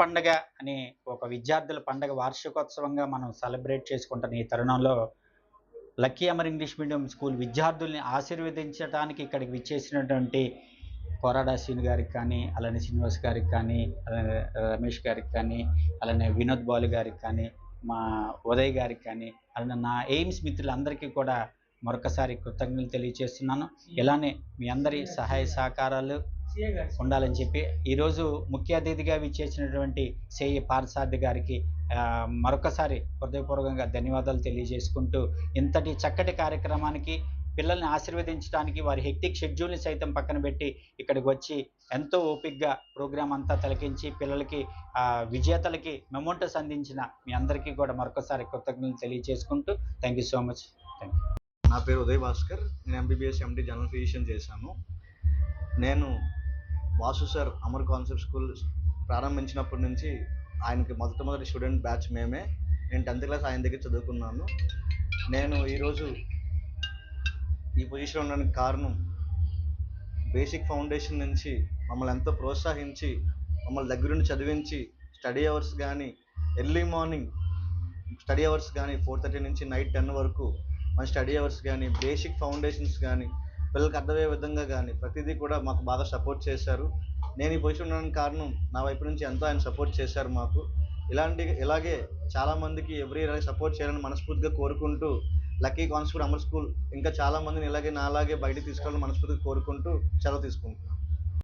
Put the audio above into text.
పండగ అని ఒక విద్యార్థుల పండగ వార్షికోత్సవంగా మనం సెలబ్రేట్ చేసుకుంటున్న ఈ తరుణంలో lucky Amar English medium school విద్యార్థుల్ని ఆశీర్వదించడానికి ఇక్కడికి విచ్చేసినటువంటి కోరాడా శ్రీను గారికి కానీ, అలానే శ్రీనివాస్ గారికి కానీ, అలానే రమేష్ గారికి కానీ, అలానే వినోద్ బాలు గారికి కానీ, మా ఉదయ్ గారికి కానీ, అలానే నా ఎయిమ్స్ మిత్రులందరికీ కూడా మరొకసారి కృతజ్ఞతలు తెలియజేస్తున్నాను. ఇలానే మీ అందరి సహాయ సహకారాలు ఉండాలని చెప్పి ఈరోజు ముఖ్య అతిథిగా విచ్చేసినటువంటి సేయి పార్థసారథి గారికి మరొకసారి హృదయపూర్వకంగా ధన్యవాదాలు తెలియజేసుకుంటూ ఇంతటి చక్కటి కార్యక్రమానికి పిల్లల్ని ఆశీర్వదించడానికి వారి హెక్టిక్ షెడ్యూల్ని సైతం పక్కన పెట్టి ఇక్కడికి వచ్చి ఎంతో ఓపికగా ప్రోగ్రాం అంతా తిలకించి పిల్లలకి విజేతలకి మెమోంటోస్ అందించిన మీ అందరికీ కూడా మరొకసారి కృతజ్ఞతలు తెలియజేసుకుంటూ thank you so much. Thank you. నా పేరు ఉదయ్ భాస్కర్. నేను ఎంబీబీఎస్ ఎండి జనరల్ ఫిజిషియన్ చేశాను. నేను Vasu sir Amar concept school ప్రారంభించినప్పటి నుంచి ఆయనకి మొదటి స్టూడెంట్ బ్యాచ్ మేమే. నేను 10th క్లాస్ ఆయన దగ్గర చదువుకున్నాను. నేను ఈరోజు ఈ పొజిషన్ ఉండడానికి కారణం బేసిక్ ఫౌండేషన్ నుంచి మమ్మల్ని ఎంతో ప్రోత్సహించి మమ్మల్ని దగ్గరుండి చదివించి స్టడీ అవర్స్ కానీ ఎర్లీ మార్నింగ్ స్టడీ అవర్స్ కానీ 4:30 నుంచి నైట్ 10 వరకు మన స్టడీ అవర్స్ కానీ బేసిక్ ఫౌండేషన్స్ కానీ పిల్లలకు అర్థమయ్యే విధంగా కానీ ప్రతిదీ కూడా మాకు బాగా సపోర్ట్ చేశారు. నేను ఈ పొజిషన్ ఉండడానికి కారణం నా వైపు నుంచి ఎంతో ఆయన సపోర్ట్ చేశారు మాకు. ఇలాగే చాలామందికి ఎవ్రీ ఇయర్ సపోర్ట్ చేయాలని మనస్ఫూర్తిగా కోరుకుంటూ లక్కీ కాన్సెప్ట్ అమర్ స్కూల్ ఇంకా చాలామందిని నాలాగే బయటకు తీసుకెళ్ళాలని మనస్ఫూర్తిగా కోరుకుంటూ సెలవు తీసుకుంటున్నాను.